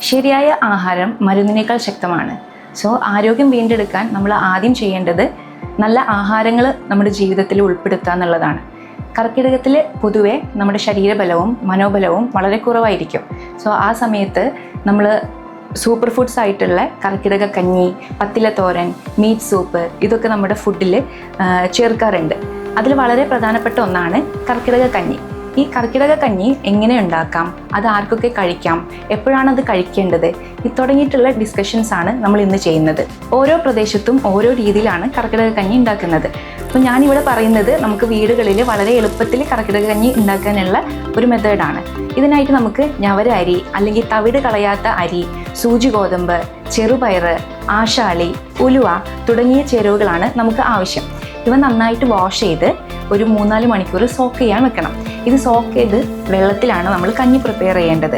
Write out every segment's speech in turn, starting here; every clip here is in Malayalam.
ശരിയായ ആഹാരം മരുന്നിനേക്കാൾ ശക്തമാണ്. സോ ആരോഗ്യം വീണ്ടെടുക്കാൻ നമ്മൾ ആദ്യം ചെയ്യേണ്ടത് നല്ല ആഹാരങ്ങൾ നമ്മുടെ ജീവിതത്തിൽ ഉൾപ്പെടുത്തുക എന്നുള്ളതാണ്. കർക്കിടകത്തിൽ പൊതുവെ നമ്മുടെ ശരീരബലവും മനോബലവും വളരെ കുറവായിരിക്കും. സോ ആ സമയത്ത് നമ്മൾ സൂപ്പർ ഫുഡ്സ് ആയിട്ടുള്ള കർക്കിടക കഞ്ഞി, പത്തിലത്തോരൻ, മീറ്റ് സൂപ്പ് ഇതൊക്കെ നമ്മുടെ ഫുഡിൽ ചേർക്കാറുണ്ട്. അതിൽ വളരെ പ്രധാനപ്പെട്ട ഒന്നാണ് കർക്കിടക കഞ്ഞി. ഈ കർക്കിടക കഞ്ഞി എങ്ങനെ ഉണ്ടാക്കാം, അത് ആർക്കൊക്കെ കഴിക്കാം, എപ്പോഴാണ് അത് കഴിക്കേണ്ടത്, തുടങ്ങിയിട്ടുള്ള ഡിസ്കഷൻസ് ആണ് നമ്മൾ ഇന്ന് ചെയ്യുന്നത്. ഓരോ പ്രദേശത്തും ഓരോ രീതിയിലാണ് കർക്കിടക കഞ്ഞി ഉണ്ടാക്കുന്നത്. അപ്പോൾ ഞാനിവിടെ പറയുന്നത് നമുക്ക് വീടുകളിൽ വളരെ എളുപ്പത്തിൽ കർക്കിടക കഞ്ഞി ഉണ്ടാക്കാനുള്ള ഒരു മെത്തേഡാണ്. ഇതിനായിട്ട് നമുക്ക് ഞവര അരി അല്ലെങ്കിൽ തവിട് കളയാത്ത അരി, സൂചി ഗോതമ്പ്, ചെറുപയർ, ആശാളി, ഉലുവ തുടങ്ങിയ ചേരുവകളാണ് നമുക്ക് ആവശ്യം. ഇവ നന്നായിട്ട് വാഷ് ചെയ്ത് ഒരു 3-4 മണിക്കൂർ സോക്ക് ചെയ്യാൻ വെക്കണം. ഇത് സോക്ക് ചെയ്ത് വെള്ളത്തിലാണ് നമ്മൾ കഞ്ഞി പ്രിപ്പയർ ചെയ്യേണ്ടത്.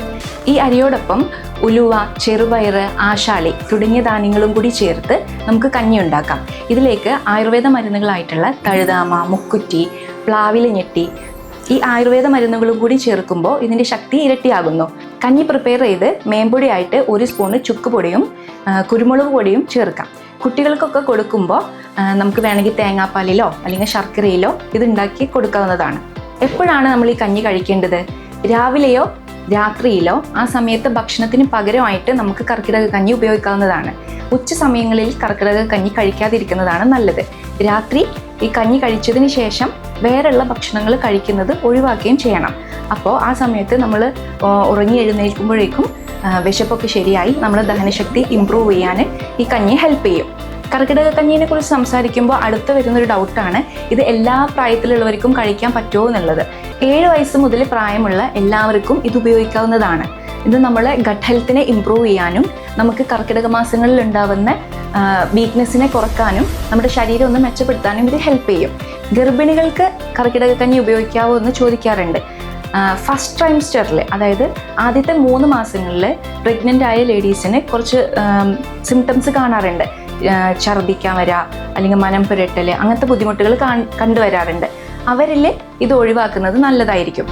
ഈ അരിയോടൊപ്പം ഉലുവ, ചെറുപയർ, ആശാളി തുടങ്ങിയ ധാന്യങ്ങളും കൂടി ചേർത്ത് നമുക്ക് കഞ്ഞി ഉണ്ടാക്കാം. ഇതിലേക്ക് ആയുർവേദ മരുന്നുകളായിട്ടുള്ള തഴുതാമ, മുക്കുറ്റി, പ്ലാവില ഞെട്ടി ഈ ആയുർവേദ മരുന്നുകളും കൂടി ചേർക്കുമ്പോൾ ഇതിൻ്റെ ശക്തി ഇരട്ടിയാകുന്നു. കഞ്ഞി പ്രിപ്പയർ ചെയ്ത് മേമ്പൊടിയായിട്ട് 1 സ്പൂണ് ചുക്ക് പൊടിയും കുരുമുളക് പൊടിയും ചേർക്കാം. കുട്ടികൾക്കൊക്കെ കൊടുക്കുമ്പോൾ നമുക്ക് വേണമെങ്കിൽ തേങ്ങാപ്പാലിലോ അല്ലെങ്കിൽ ശർക്കരയിലോ ഇത് ഉണ്ടാക്കി കൊടുക്കാവുന്നതാണ്. എപ്പോഴാണ് നമ്മൾ ഈ കഞ്ഞി കഴിക്കേണ്ടത്? രാവിലെയോ രാത്രിയിലോ ആ സമയത്ത് ഭക്ഷണത്തിന് പകരമായിട്ട് നമുക്ക് കർക്കിടക കഞ്ഞി ഉപയോഗിക്കാവുന്നതാണ്. ഉച്ച സമയങ്ങളിൽ കർക്കിടക കഞ്ഞി കഴിക്കാതിരിക്കുന്നതാണ് നല്ലത്. രാത്രി ഈ കഞ്ഞി കഴിച്ചതിന് ശേഷം വേറെയുള്ള ഭക്ഷണങ്ങൾ കഴിക്കുന്നത് ഒഴിവാക്കുകയും ചെയ്യണം. അപ്പോൾ ആ സമയത്ത് നമ്മൾ ഉറങ്ങി എഴുന്നേൽക്കുമ്പോഴേക്കും വിശപ്പൊക്കെ ശരിയായി നമ്മുടെ ദഹനശക്തി ഇമ്പ്രൂവ് ചെയ്യാൻ ഈ കഞ്ഞി ഹെൽപ്പ് ചെയ്യും. കർക്കിടക കഞ്ഞിനെ കുറിച്ച് സംസാരിക്കുമ്പോൾ അടുത്ത് വരുന്നൊരു ഡൗട്ടാണ്, ഇത് എല്ലാ പ്രായത്തിലുള്ളവർക്കും കഴിക്കാൻ പറ്റുമോ എന്നുള്ളത്. 7 വയസ്സ് മുതൽ പ്രായമുള്ള എല്ലാവർക്കും ഇത് ഉപയോഗിക്കാവുന്നതാണ്. ഇത് നമ്മളെ ഗട്ട് ഹെൽത്തിനെ ഇമ്പ്രൂവ് ചെയ്യാനും നമുക്ക് കർക്കിടക മാസങ്ങളിൽ ഉണ്ടാവുന്ന വീക്ക്നെസ്സിനെ കുറക്കാനും നമ്മുടെ ശരീരം ഒന്ന് മെച്ചപ്പെടുത്താനും ഇത് ഹെൽപ്പ് ചെയ്യും. ഗർഭിണികൾക്ക് കർക്കിടക കഞ്ഞി ഉപയോഗിക്കാവോ എന്ന് ചോദിക്കാറുണ്ട്. ഫസ്റ്റ് ട്രൈംസ്റ്ററിൽ, അതായത് ആദ്യത്തെ 3 മാസങ്ങളിൽ പ്രഗ്നൻ്റ് ആയ ലേഡീസിന് കുറച്ച് സിംറ്റംസ് കാണാറുണ്ട്. ഛർദ്ദിക്കാൻ വരാ അല്ലെങ്കിൽ മനം പുരട്ടൽ അങ്ങനത്തെ ബുദ്ധിമുട്ടുകൾ കണ്ടുവരാറുണ്ട്. അവരിൽ ഇത് ഒഴിവാക്കുന്നത് നല്ലതായിരിക്കും.